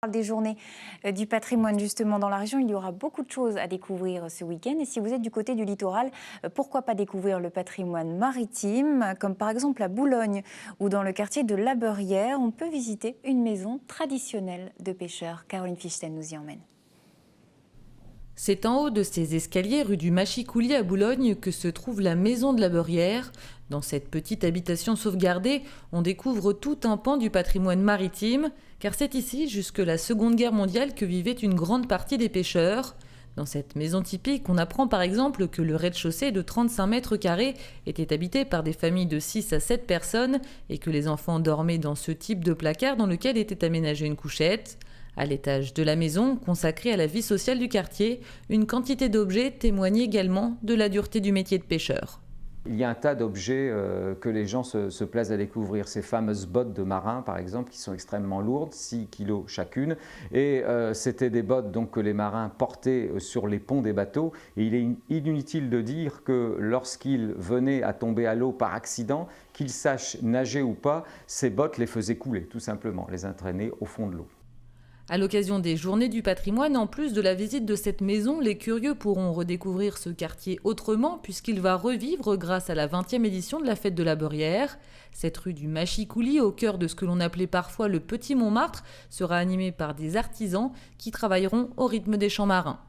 Des journées du patrimoine justement dans la région. Il y aura beaucoup de choses à découvrir ce week-end. Et si vous êtes du côté du littoral, pourquoi pas découvrir le patrimoine maritime, comme par exemple à Boulogne ou dans le quartier de La Beurrière. On peut visiter une maison traditionnelle de pêcheurs. Caroline Fichten nous y emmène. C'est en haut de ces escaliers rue du Machicoulier à Boulogne que se trouve la maison de la Beurrière. Dans cette petite habitation sauvegardée, on découvre tout un pan du patrimoine maritime, car c'est ici, jusque la Seconde Guerre mondiale, que vivait une grande partie des pêcheurs. Dans cette maison typique, on apprend par exemple que le rez-de-chaussée de 35 mètres carrés était habité par des familles de 6 à 7 personnes et que les enfants dormaient dans ce type de placard dans lequel était aménagée une couchette. À l'étage de la maison, consacrée à la vie sociale du quartier, une quantité d'objets témoigne également de la dureté du métier de pêcheur. Il y a un tas d'objets que les gens se plaisent à découvrir. Ces fameuses bottes de marin, par exemple, qui sont extrêmement lourdes, 6 kilos chacune. Et c'était des bottes donc, que les marins portaient sur les ponts des bateaux. Et il est inutile de dire que lorsqu'ils venaient à tomber à l'eau par accident, qu'ils sachent nager ou pas, ces bottes les faisaient couler, tout simplement, les entraînaient au fond de l'eau. À l'occasion des Journées du patrimoine, en plus de la visite de cette maison, les curieux pourront redécouvrir ce quartier autrement puisqu'il va revivre grâce à la 20e édition de la fête de la Beurrière. Cette rue du Machicoulier, au cœur de ce que l'on appelait parfois le Petit Montmartre, sera animée par des artisans qui travailleront au rythme des champs marins.